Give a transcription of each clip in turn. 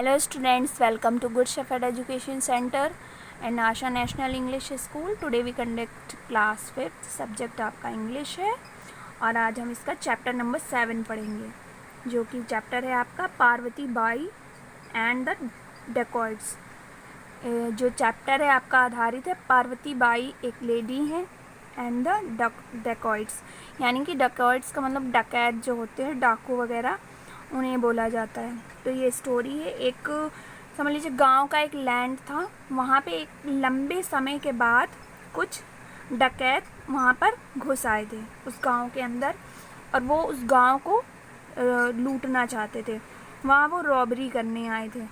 Hello students, welcome to Good Shepherd Education Center and Asha National English School. Today we conduct class 5th. Subject आपका English है और आज हम इसका chapter number 7 पढ़ेंगे, जो कि चैप्टर है आपका Parvati by and the dacoits. जो चैप्टर है आपका आधारित है पार्वती बाई एक लेडी है एंड द डेकॉइट्स, यानी कि डेकॉइट्स का मतलब डकैत जो होते हैं, डाकू वगैरह, उन्हें बोला जाता है। तो ये स्टोरी है, एक समझ लीजिए गांव का एक लैंड था, वहाँ पे एक लंबे समय के बाद कुछ डकैत वहाँ पर घुस आए थे उस गांव के अंदर, और वो उस गांव को लूटना चाहते थे। वहाँ वो रॉबरी करने आए थे।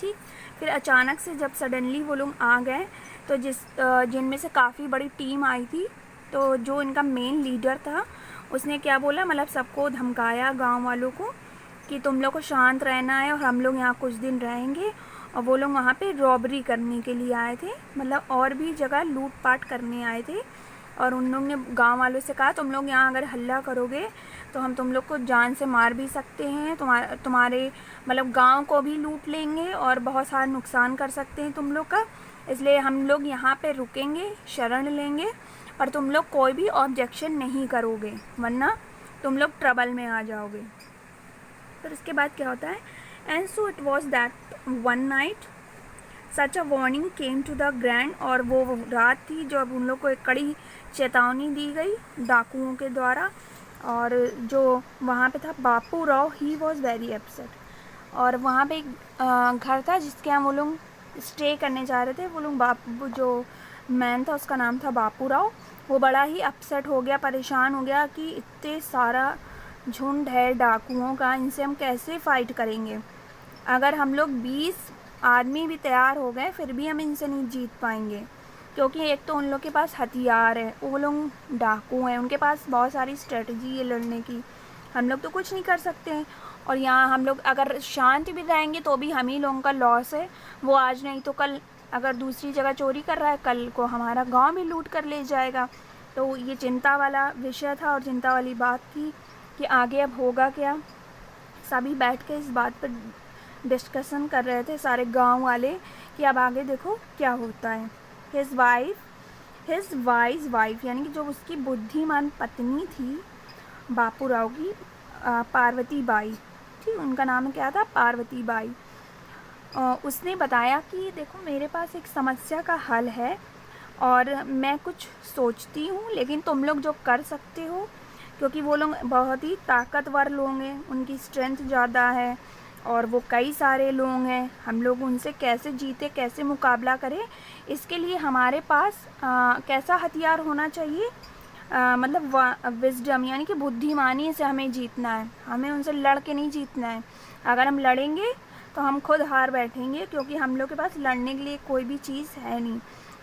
ठीक, फिर अचानक से जब सडनली वो लोग आ गए तो जिनमें से काफ़ी बड़ी टीम आई थी, तो जो इनका मेन लीडर था उसने क्या बोला, मतलब सबको धमकाया गांव वालों को कि तुम लोग को शांत रहना है और हम लोग यहाँ कुछ दिन रहेंगे। और वो लोग वहाँ पे रॉबरी करने के लिए आए थे, मतलब और भी जगह लूटपाट करने आए थे। और उन लोग ने गांव वालों से कहा, तुम लोग यहाँ अगर हल्ला करोगे तो हम तुम लोग को जान से मार भी सकते हैं, तुम्हारे मतलब गांव को भी लूट लेंगे और बहुत सारा नुकसान कर सकते हैं तुम लोग का। इसलिए हम लोग यहाँ पे रुकेंगे, शरण लेंगे, और तुम लोग कोई भी ऑब्जेक्शन नहीं करोगे, वरना तुम लोग ट्रबल में आ जाओगे। फिर उसके बाद क्या होता है, and so it was that one night such a warning came to the grand. और वो रात थी जब उन लोग को एक कड़ी चेतावनी दी गई डाकुओं के द्वारा। और जो वहाँ पे था Bapu Rao, he was very upset. और वहाँ पे एक घर था जिसके यहाँ वो लोग स्टे करने जा रहे थे। वो लोग बापू, जो मैन था उसका नाम था बापू राव, वो बड़ा ही अपसेट हो गया, परेशान हो गया कि इतने सारा झुंड है डाकुओं का, इनसे हम कैसे फ़ाइट करेंगे। अगर हम लोग 20 आदमी भी तैयार हो गए फिर भी हम इनसे नहीं जीत पाएंगे, क्योंकि एक तो उन लोग के पास हथियार है, वो लोग डाकू हैं, उनके पास बहुत सारी स्ट्रेटजी है लड़ने की, हम लोग तो कुछ नहीं कर सकते हैं। और यहाँ हम लोग अगर शांत भी रहेंगे तो भी हम ही लोगों का लॉस है। वो आज नहीं तो कल अगर दूसरी जगह चोरी कर रहा है, कल को हमारा गांव भी लूट कर ले जाएगा। तो ये चिंता वाला विषय था और चिंता वाली बात थी कि आगे अब होगा क्या। सभी बैठ के इस बात पर डिस्कशन कर रहे थे सारे गांव वाले कि अब आगे देखो क्या होता है। हिज वाइज वाइफ, यानी कि जो उसकी बुद्धिमान पत्नी थी बापू राव की, पार्वती बाई, ठीक, उनका नाम क्या था, पार्वती बाई। उसने बताया कि देखो मेरे पास एक समस्या का हल है और मैं कुछ सोचती हूँ, लेकिन तुम लोग जो कर सकते हो, क्योंकि वो लोग बहुत ही ताकतवर लोग हैं, उनकी स्ट्रेंथ ज़्यादा है और वो कई सारे लोग हैं, हम लोग उनसे कैसे जीते, कैसे मुकाबला करें, इसके लिए हमारे पास कैसा हथियार होना चाहिए, मतलब विजडम, यानी कि बुद्धिमानी से हमें जीतना है, हमें उनसे लड़ के नहीं जीतना है। अगर हम लड़ेंगे तो हम खुद हार बैठेंगे, क्योंकि हम लोग के पास लड़ने के लिए कोई भी चीज़ है नहीं।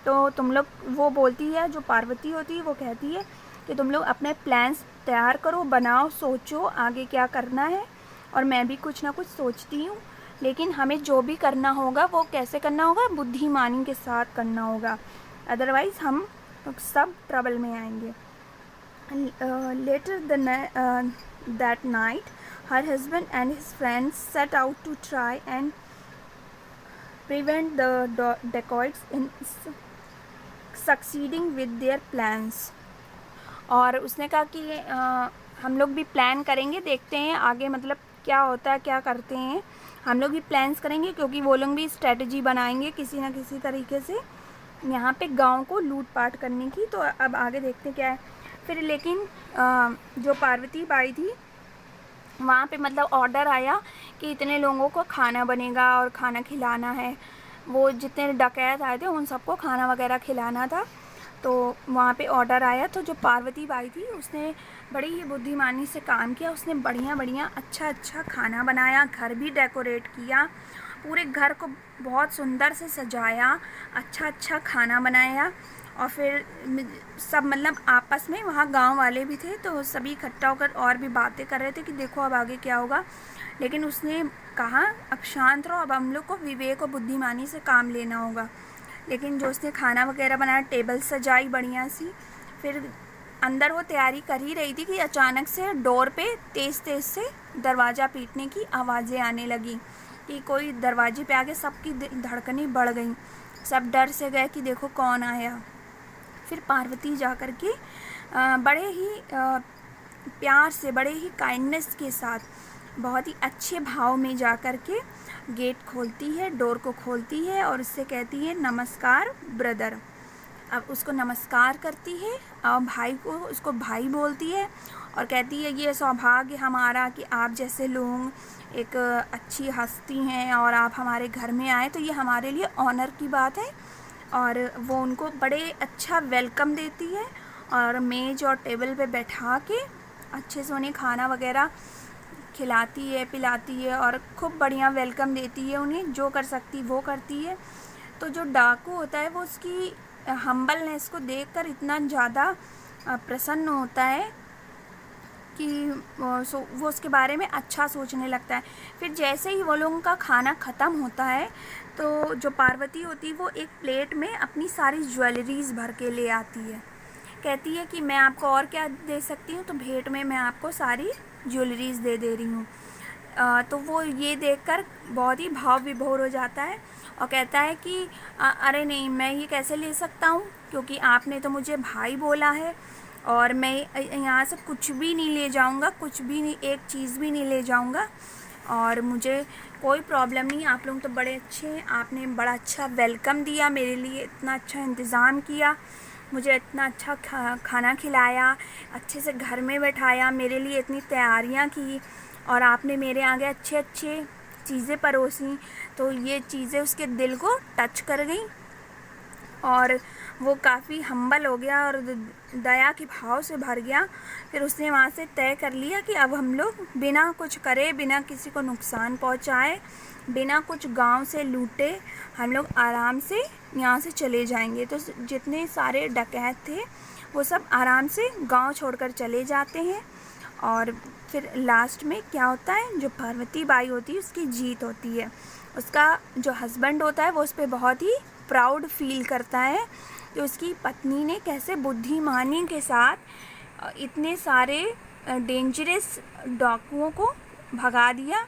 तो तुम लोग, वो बोलती है, जो पार्वती होती है वो कहती है कि तुम लोग अपने प्लान्स तैयार करो, बनाओ, सोचो आगे क्या करना है। और मैं भी कुछ ना कुछ सोचती हूँ, लेकिन हमें जो भी करना होगा वो कैसे करना होगा, बुद्धिमानी के साथ करना होगा, अदरवाइज़ हम सब ट्रबल में आएंगे। Later that night, her husband and his friends set out to try and prevent the dacoits in succeeding with their plans. और उसने कहा कि हम लोग भी प्लान करेंगे, देखते हैं आगे मतलब क्या होता है, क्या करते हैं, हम लोग भी प्लान्स करेंगे, क्योंकि वो लोग भी स्ट्रेटजी बनाएंगे किसी न किसी तरीके से यहाँ पे गांव को लूटपाट करने की। तो अब आगे देखते क्या है। फिर लेकिन जो पार्वती बाई थी वहाँ पे मतलब ऑर्डर आया कि इतने लोगों को खाना बनेगा और खाना खिलाना है, वो जितने डकैत आए थे उन सबको खाना वगैरह खिलाना था। तो वहाँ पे ऑर्डर आया, तो जो पार्वती बाई थी उसने बड़ी ही बुद्धिमानी से काम किया, उसने बढ़िया बढ़िया अच्छा खाना बनाया, घर भी डेकोरेट किया, पूरे घर को बहुत सुंदर से सजाया, अच्छा खाना बनाया। और फिर सब मतलब आपस में, वहाँ गांव वाले भी थे तो सभी इकट्ठा होकर और भी बातें कर रहे थे कि देखो अब आगे क्या होगा। लेकिन उसने कहा अब शांत रहो, अब हम लोग को विवेक और बुद्धिमानी से काम लेना होगा। लेकिन जो उसने खाना वगैरह बनाया, टेबल सजाई बढ़िया सी, फिर अंदर वो तैयारी कर ही रही थी कि अचानक से डोर पे तेज़ से दरवाज़ा पीटने की आवाज़ें आने लगी। कि कोई दरवाजे पे आके सबकी धड़कनें बढ़ गई, सब डर से गए कि देखो कौन आया। फिर पार्वती जा कर के बड़े ही प्यार से, बड़े ही काइंडनेस के साथ, बहुत ही अच्छे भाव में जा कर के गेट खोलती है, डोर को खोलती है और उससे कहती है नमस्कार ब्रदर। अब उसको नमस्कार करती है और भाई को, उसको भाई बोलती है और कहती है ये सौभाग्य हमारा कि आप जैसे लोग एक अच्छी हस्ती हैं और आप हमारे घर में आए, तो ये हमारे लिए ऑनर की बात है। और वो उनको बड़े अच्छा वेलकम देती है और मेज़ और टेबल पे बैठा के अच्छे से उन्हें खाना वगैरह खिलाती है, पिलाती है और खूब बढ़िया वेलकम देती है उन्हें, जो कर सकती वो करती है। तो जो डाकू होता है वो उसकी हम्बलनेस को देखकर इतना ज़्यादा प्रसन्न होता है कि वो उसके बारे में अच्छा सोचने लगता है। फिर जैसे ही वो लोगों का खाना ख़त्म होता है तो जो पार्वती होती है वो एक प्लेट में अपनी सारी ज्वेलरीज़ भर के ले आती है। कहती है कि मैं आपको और क्या दे सकती हूँ, तो भेंट में मैं आपको सारी ज्वेलरीज़ दे रही हूँ। तो वो ये देखकर बहुत ही भाव विभोर हो जाता है और कहता है कि अरे नहीं, मैं ये कैसे ले सकता हूँ, क्योंकि आपने तो मुझे भाई बोला है और मैं यहाँ से कुछ भी नहीं ले जाऊँगा, कुछ भी नहीं, एक चीज़ भी नहीं ले जाऊँगा और मुझे कोई प्रॉब्लम नहीं। आप लोग तो बड़े अच्छे हैं, आपने बड़ा अच्छा वेलकम दिया, मेरे लिए इतना अच्छा इंतज़ाम किया, मुझे इतना अच्छा खाना खिलाया, अच्छे से घर में बैठाया, मेरे लिए इतनी तैयारियां की और आपने मेरे आगे अच्छे अच्छे चीज़ें परोसी। तो ये चीज़ें उसके दिल को टच कर गई और वो काफ़ी हम्बल हो गया और दया के भाव से भर गया। फिर उसने वहाँ से तय कर लिया कि अब हम लोग बिना कुछ करे, बिना किसी को नुकसान पहुँचाए, बिना कुछ गांव से लूटे, हम लोग आराम से यहाँ से चले जाएंगे। तो जितने सारे डकैत थे वो सब आराम से गांव छोड़कर चले जाते हैं। और फिर लास्ट में क्या होता है, जो पार्वती बाई होती है उसकी जीत होती है। उसका जो हस्बैंड होता है वो उस पर बहुत ही प्राउड फील करता है कि उसकी पत्नी ने कैसे बुद्धिमानी के साथ इतने सारे डेंजरस डाकुओं को भगा दिया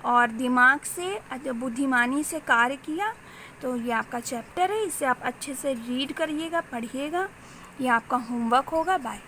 और दिमाग से, बुद्धिमानी से कार्य किया। तो ये आपका चैप्टर है, इसे आप अच्छे से रीड करिएगा, पढ़िएगा, ये आपका होमवर्क होगा। बाय।